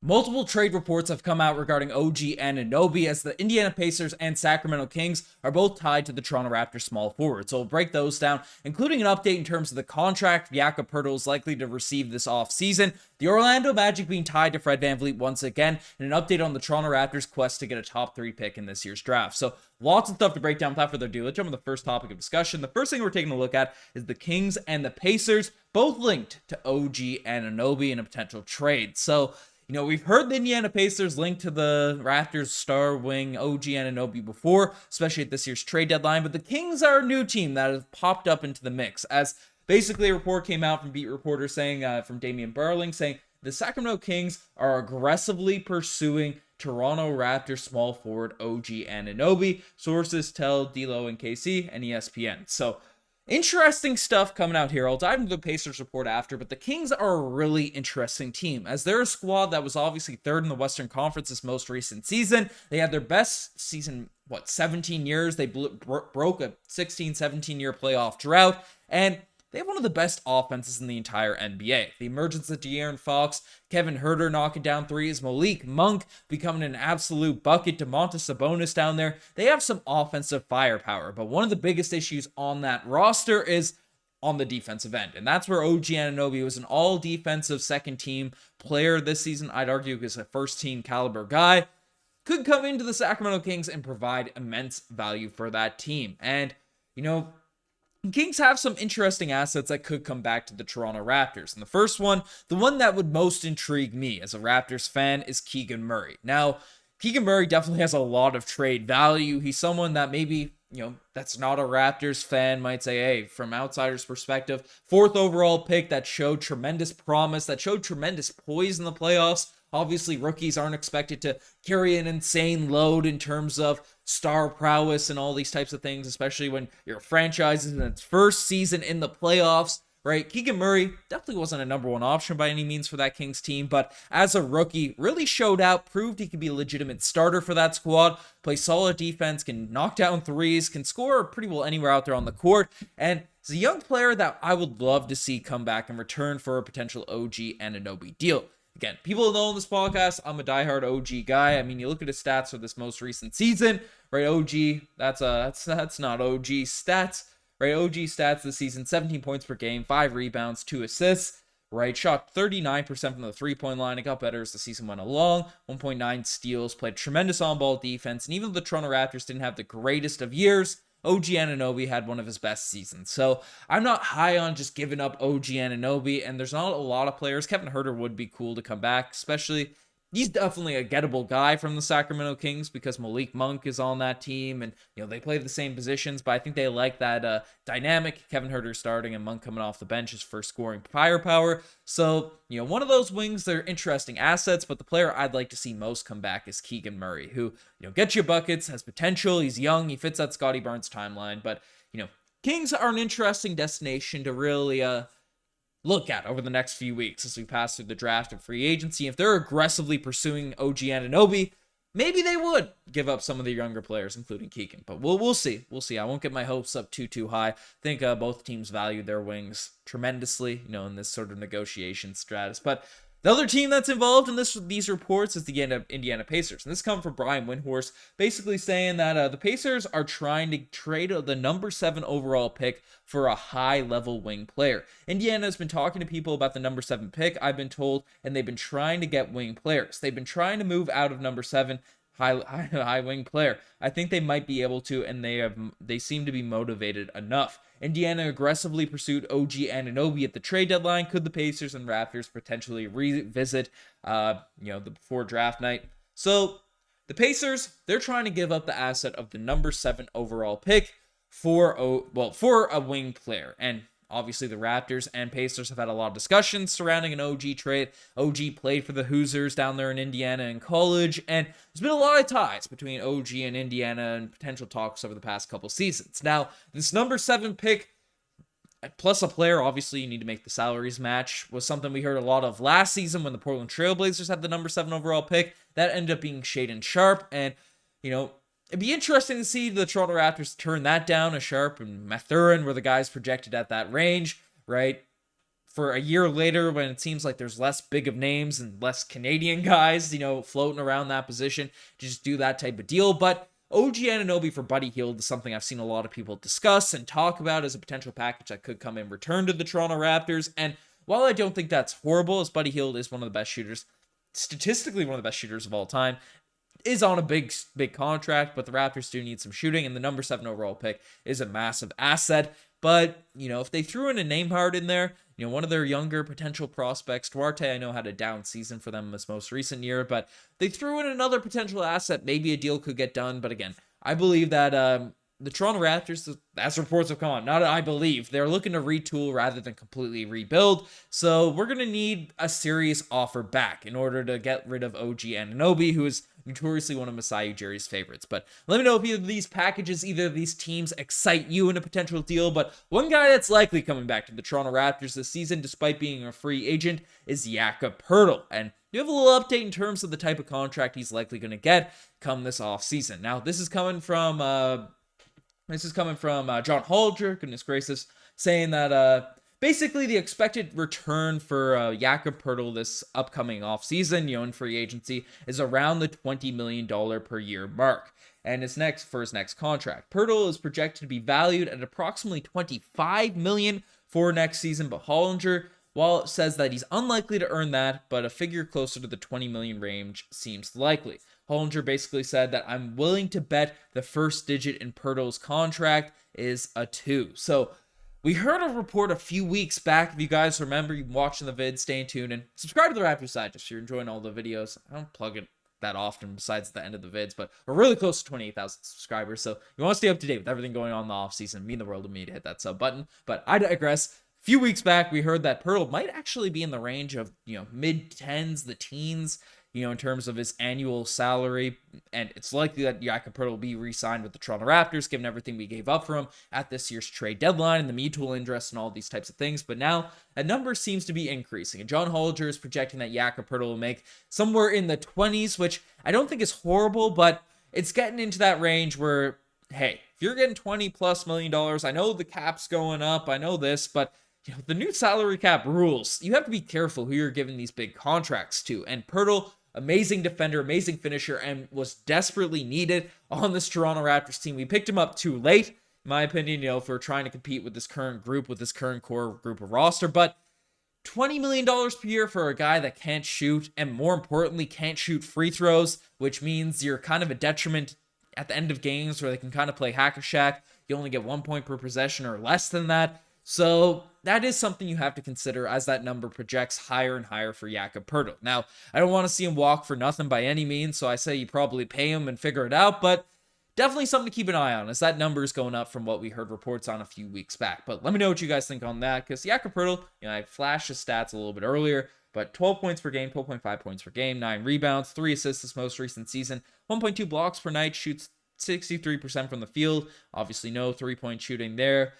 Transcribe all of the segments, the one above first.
Multiple trade reports have come out regarding OG Anunoby, as the Indiana Pacers and Sacramento Kings are both tied to the Toronto Raptors small forward. So we'll break those down, including an update in terms of the contract Jakob Poeltl is likely to receive this offseason, the Orlando Magic being tied to Fred VanVleet once again, and an update on the Toronto Raptors' quest to get a top 3 pick in this year's draft. So lots of stuff to break down. Without further ado, let's jump into the first topic of discussion. The first thing we're taking a look at is the Kings and the Pacers, both linked to OG Anunoby in a potential trade. So we've heard the Indiana Pacers linked to the Raptors star wing OG Anunoby before, especially at this year's trade deadline, but the Kings are a new team that has popped up into the mix, as basically a report came out from beat reporters saying, from Damian Barling, saying the Sacramento Kings are aggressively pursuing Toronto Raptors small forward OG Anunoby. Sources tell D'Lo and KC and ESPN. So interesting stuff coming out here. I'll dive into the Pacers report after, but the Kings are a really interesting team, as they're a squad that was obviously third in the Western Conference this most recent season. They had their best season, 17 years? They broke a 16, 17-year playoff drought, and they have one of the best offenses in the entire NBA. The emergence of De'Aaron Fox, Kevin Huerter knocking down threes, Malik Monk becoming an absolute bucket, Domantas Sabonis down there. They have some offensive firepower, but one of the biggest issues on that roster is on the defensive end, and that's where OG Anunoby was an all-defensive second-team player this season. I'd argue is a first-team caliber guy. Could come into the Sacramento Kings and provide immense value for that team. And, Kings have some interesting assets that could come back to the Toronto Raptors. And the first one, the one that would most intrigue me as a Raptors fan, is Keegan Murray. Now, Keegan Murray definitely has a lot of trade value. He's someone that maybe, that's not a Raptors fan might say, hey, from outsiders' perspective, 4th overall pick that showed tremendous promise, that showed tremendous poise in the playoffs. Obviously, rookies aren't expected to carry an insane load in terms of star prowess and all these types of things, especially when your franchise is in its first season in the playoffs, right? Keegan Murray definitely wasn't a number one option by any means for that Kings team, but as a rookie, really showed out, proved he could be a legitimate starter for that squad, play solid defense, can knock down threes, can score pretty well anywhere out there on the court, and is a young player that I would love to see come back in return for a potential OG Anunoby deal. Again, people know in this podcast, I'm a diehard OG guy. I mean, you look at his stats for this most recent season, right? OG, that's not OG stats, right? OG stats this season: 17 points per game, 5 rebounds, 2 assists, right? Shot 39% from the three-point line. It got better as the season went along. 1.9 steals, played tremendous on-ball defense, and even though the Toronto Raptors didn't have the greatest of years, OG Anunoby had one of his best seasons. So I'm not high on just giving up OG Anunoby, and there's not a lot of players. Kevin Huerter would be cool to come back, especially he's definitely a gettable guy from the Sacramento Kings because Malik Monk is on that team, and they play the same positions, but I think they like that dynamic. Kevin Huerter starting and Monk coming off the bench is for scoring firepower. So one of those wings, they're interesting assets, but the player I'd like to see most come back is Keegan Murray, who gets you buckets, has potential. He's young, he fits that Scotty Barnes timeline, but Kings are an interesting destination to really look at over the next few weeks as we pass through the draft and free agency. If they're aggressively pursuing OG Anunoby, maybe they would give up some of the younger players, including Keegan. But we'll see. We'll see. I won't get my hopes up too high. I think both teams value their wings tremendously, in this sort of negotiation stratus. But the other team that's involved in these reports is the Indiana Pacers. And this comes from Brian Windhorst, basically saying that the Pacers are trying to trade the number 7 overall pick for a high-level wing player. Indiana has been talking to people about the number 7 pick, I've been told, and they've been trying to get wing players. They've been trying to move out of number 7, high wing player. I think they might be able to, and they seem to be motivated enough. Indiana aggressively pursued OG Anunoby at the trade deadline. Could the Pacers and Raptors potentially revisit, the before draft night? So the Pacers, they're trying to give up the asset of the number 7 overall pick for a wing player. And obviously the Raptors and Pacers have had a lot of discussions surrounding an OG trade. OG played for the Hoosiers down there in Indiana in college, and there's been a lot of ties between OG and Indiana and potential talks over the past couple seasons. Now, this number 7 pick, plus a player, obviously you need to make the salaries match, was something we heard a lot of last season when the Portland Trailblazers had the number 7 overall pick. That ended up being Shaedon Sharpe, and, it'd be interesting to see the Toronto Raptors turn that down. A Sharpe and Mathurin were the guys projected at that range, right? for a year later, when it seems like there's less big of names and less Canadian guys, floating around that position, to just do that type of deal. But OG Anunoby for Buddy Hield is something I've seen a lot of people discuss and talk about as a potential package that could come in return to the Toronto Raptors. And while I don't think that's horrible, as Buddy Hield is one of the best shooters, statistically one of the best shooters of all time, is on a big contract, but the Raptors do need some shooting, and the number 7 overall pick is a massive asset. But, if they threw in a name card in there, one of their younger potential prospects, Duarte, I know had a down season for them this most recent year, but they threw in another potential asset, maybe a deal could get done. But again, I believe that the Toronto Raptors, as reports have come on, not I believe, they're looking to retool rather than completely rebuild. So we're going to need a serious offer back in order to get rid of OG Anunoby, who is notoriously one of Masai Ujiri's favorites. But let me know if either of these packages, either of these teams excite you in a potential deal. But one guy that's likely coming back to the Toronto Raptors this season, despite being a free agent, is Jakob Poeltl. And you have a little update in terms of the type of contract he's likely going to get come this offseason. Now, this is coming from John Hollinger, goodness gracious, saying that basically the expected return for Jakob Poeltl this upcoming offseason, in free agency, is around the $20 million per year mark. And his next contract. Poeltl is projected to be valued at approximately $25 million for next season, but Hollinger, while it says that he's unlikely to earn that, but a figure closer to the 20 million range seems likely. Hollinger basically said that I'm willing to bet the first digit in Poeltl's contract is a 2. So we heard a report a few weeks back. If you guys remember, you've been watching the vid, stay tuned, and subscribe to the Raptors side if you're enjoying all the videos. I don't plug it that often besides the end of the vids, but we're really close to 28,000 subscribers. So you want to stay up to date with everything going on in the offseason, mean the world to me to hit that sub button. But I digress. A few weeks back, we heard that Poeltl might actually be in the range of, mid-10s, the teens, in terms of his annual salary. And it's likely that Jakob Poeltl will be re-signed with the Toronto Raptors, given everything we gave up for him at this year's trade deadline and the mutual interest and all these types of things. But now that number seems to be increasing. And John Hollinger is projecting that Jakob Poeltl will make somewhere in the 20s, which I don't think is horrible, but it's getting into that range where, hey, if you're getting $20+ million, I know the cap's going up, I know this, but the new salary cap rules. You have to be careful who you're giving these big contracts to. And Poeltl, amazing defender, amazing finisher, and was desperately needed on this Toronto Raptors team. We picked him up too late, in my opinion, for trying to compete with this current group, with this current core group of roster. But $20 million per year for a guy that can't shoot, and more importantly, can't shoot free throws, which means you're kind of a detriment at the end of games where they can kind of play hack-a-shack. You only get 1 point per possession or less than that. So that is something you have to consider as that number projects higher and higher for Jakob Poeltl. Now, I don't want to see him walk for nothing by any means, so I say you probably pay him and figure it out, but definitely something to keep an eye on as that number is going up from what we heard reports on a few weeks back. But let me know what you guys think on that, because Jakob Poeltl, I flashed his stats a little bit earlier, but 12 points per game, 12.5 points per game, 9 rebounds, 3 assists this most recent season, 1.2 blocks per night, shoots 63% from the field, obviously no 3-point shooting there.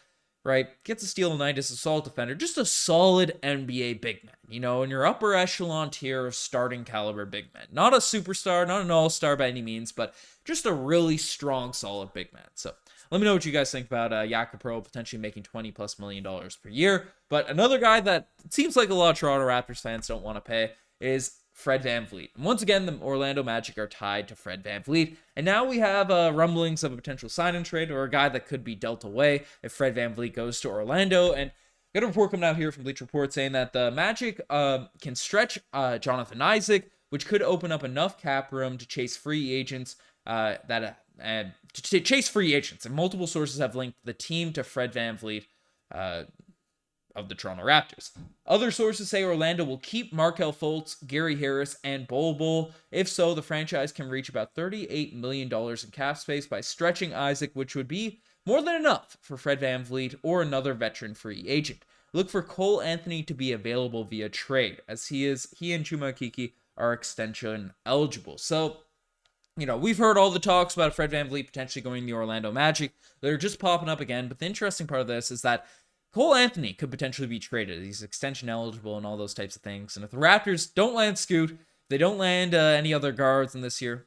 Right, gets a steal a night as a solid defender, just a solid NBA big man, in your upper echelon tier of starting caliber big men. Not a superstar, not an all-star by any means, but just a really strong, solid big man. So let me know what you guys think about Jakob Poeltl potentially making $20+ million per year. But another guy that it seems like a lot of Toronto Raptors fans don't want to pay is Fred VanVleet. And once again, the Orlando Magic are tied to Fred VanVleet. And now we have rumblings of a potential sign-and trade or a guy that could be dealt away if Fred VanVleet goes to Orlando. And got a report coming out here from Bleacher Report saying that the Magic can stretch Jonathan Isaac, which could open up enough cap room to chase free agents chase free agents. And multiple sources have linked the team to Fred VanVleet of the Toronto Raptors. Other sources say Orlando will keep Markelle Fultz, Gary Harris, and Bol Bol. If so, the franchise can reach about $38 million in cap space by stretching Isaac, which would be more than enough for Fred VanVleet or another veteran free agent. Look for Cole Anthony to be available via trade, as he and Chuma Okeke are extension eligible. So, we've heard all the talks about Fred VanVleet potentially going to the Orlando Magic. They're just popping up again, but the interesting part of this is that Cole Anthony could potentially be traded. He's extension eligible and all those types of things. And if the Raptors don't land Scoot, they don't land any other guards in this year,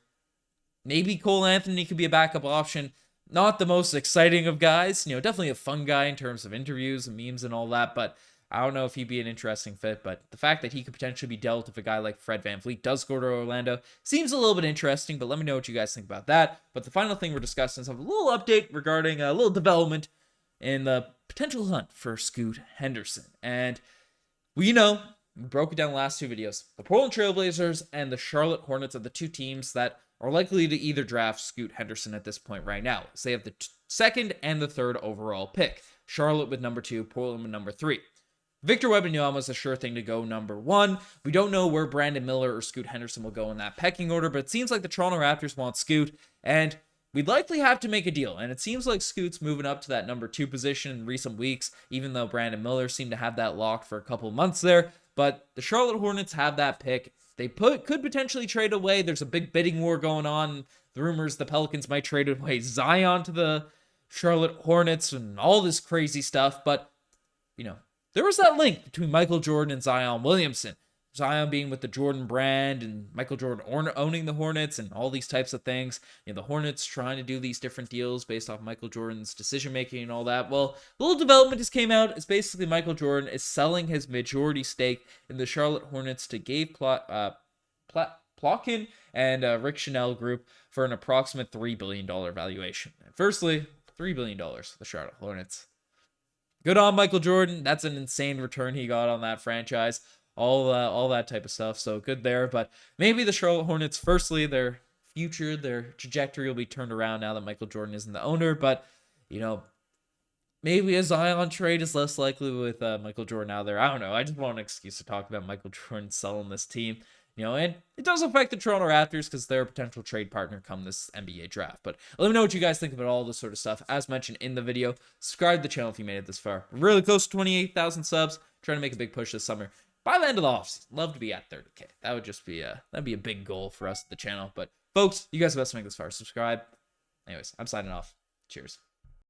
maybe Cole Anthony could be a backup option. Not the most exciting of guys, definitely a fun guy in terms of interviews and memes and all that, but I don't know if he'd be an interesting fit, but the fact that he could potentially be dealt if a guy like Fred VanVleet does go to Orlando seems a little bit interesting, but let me know what you guys think about that. But the final thing we're discussing is a little update regarding a little development in the potential hunt for Scoot Henderson. And we broke it down in the last two videos. The Portland Trailblazers and the Charlotte Hornets are the two teams that are likely to either draft Scoot Henderson at this point right now. So they have the second and the third overall pick. Charlotte with number 2, Portland with number 3. Victor Wembanyama is a sure thing to go number 1. We don't know where Brandon Miller or Scoot Henderson will go in that pecking order, but it seems like the Toronto Raptors want Scoot, and we'd likely have to make a deal. And it seems like Scoot's moving up to that number 2 position in recent weeks, even though Brandon Miller seemed to have that locked for a couple months there. But the Charlotte Hornets have that pick. They could potentially trade away. There's a big bidding war going on. The rumors the Pelicans might trade away Zion to the Charlotte Hornets and all this crazy stuff. But, there was that link between Michael Jordan and Zion Williamson. Zion being with the Jordan brand and Michael Jordan owning the Hornets and all these types of things. The Hornets trying to do these different deals based off Michael Jordan's decision-making and all that. Well, a little development just came out. It's basically Michael Jordan is selling his majority stake in the Charlotte Hornets to Gabe Plotkin and Rick Chanel Group for an approximate $3 billion valuation. And firstly, $3 billion for the Charlotte Hornets. Good on Michael Jordan. That's an insane return he got on that franchise. All that type of stuff. So good there. But maybe the Charlotte Hornets, firstly, their future, their trajectory will be turned around now that Michael Jordan isn't the owner. But, maybe a Zion trade is less likely with Michael Jordan out there. I don't know. I just want an excuse to talk about Michael Jordan selling this team. And it does affect the Toronto Raptors because they're a potential trade partner come this NBA draft. But let me know what you guys think about all this sort of stuff. As mentioned in the video, subscribe to the channel if you made it this far. We're really close to 28,000 subs. Trying to make a big push this summer. By the end of the offseason, love to be at 30K. That would just be that'd be a big goal for us at the channel. But folks, you guys have best to make this far. Subscribe. Anyways, I'm signing off. Cheers.